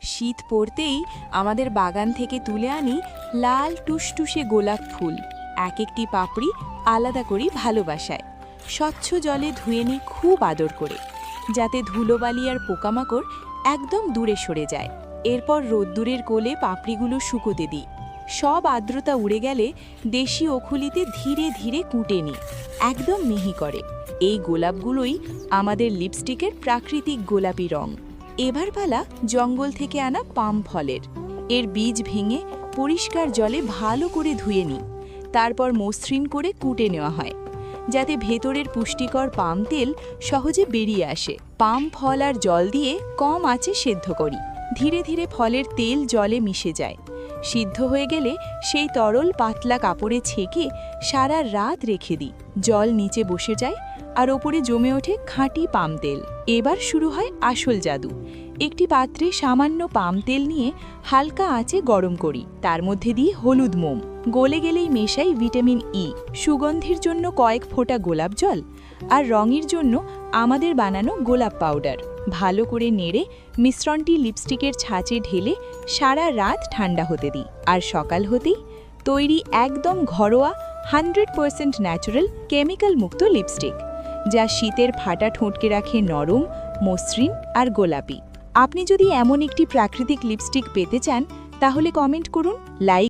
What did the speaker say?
শীত পড়তেই আমাদের বাগান থেকে তুলে আনি লাল টুসটুসে গোলাপ ফুল। এক একটি পাপড়ি আলাদা করি ভালোবাসায়। স্বচ্ছ জলে ধুয়ে নিই খুব আদর করে, যাতে ধুলোবালি আর পোকামাকড় একদম দূরে সরে যায়। এরপর রোদ্দুরের কোলে পাপড়িগুলো শুকোতে দিই। সব আর্দ্রতা উড়ে গেলে দেশি ওখুলিতে ধীরে ধীরে কুটে নিই, একদম মিহি করে। এই গোলাপগুলোই আমাদের লিপস্টিকের প্রাকৃতিক গোলাপি রং। এবার পালা জঙ্গল থেকে আনা পাম ফলের। এর বীজ ভেঙে পরিষ্কার জলে ভালো করে ধুয়ে নিই। তারপর মসৃণ করে কুটে নেওয়া হয়, যাতে ভেতরের পুষ্টিকর পাম তেল সহজে বেরিয়ে আসে। পাম ফল আর জল দিয়ে কম আঁচে সেদ্ধ করি। ধীরে ধীরে ফলের তেল জলে মিশে যায়। সিদ্ধ হয়ে গেলে সেই তরল পাতলা কাপড়ে ছেঁকে সারা রাত রেখে দিই। জল নিচে বসে যায় আর ওপরে জমে ওঠে খাঁটি পাম তেল। এবার শুরু হয় আসল জাদু। একটি পাত্রে সামান্য পাম তেল নিয়ে হালকা আঁচে গরম করি। তার মধ্যে দিই হলুদ মোম। গলে গেলেই মেশাই ভিটামিন ই। সুগন্ধির জন্য কয়েক ফোঁটা গোলাপ জল, আর রঙের জন্য আমাদের বানানো গোলাপ পাউডার। ভালো করে নেড়ে মিশ্রণটি লিপস্টিকের ছাঁচে ঢেলে সারা রাত ঠান্ডা হতে দিই। আর সকাল হতেই তৈরি একদম ঘরোয়া 100% ন্যাচারাল কেমিক্যাল মুক্ত লিপস্টিক, যা শীতের ফাটা ঠোঁটকে রাখে নরম, মসৃণ আর গোলাপি। আপনি যদি এমন একটি প্রাকৃতিক লিপস্টিক পেতে চান, তাহলে কমেন্ট করুন, লাইক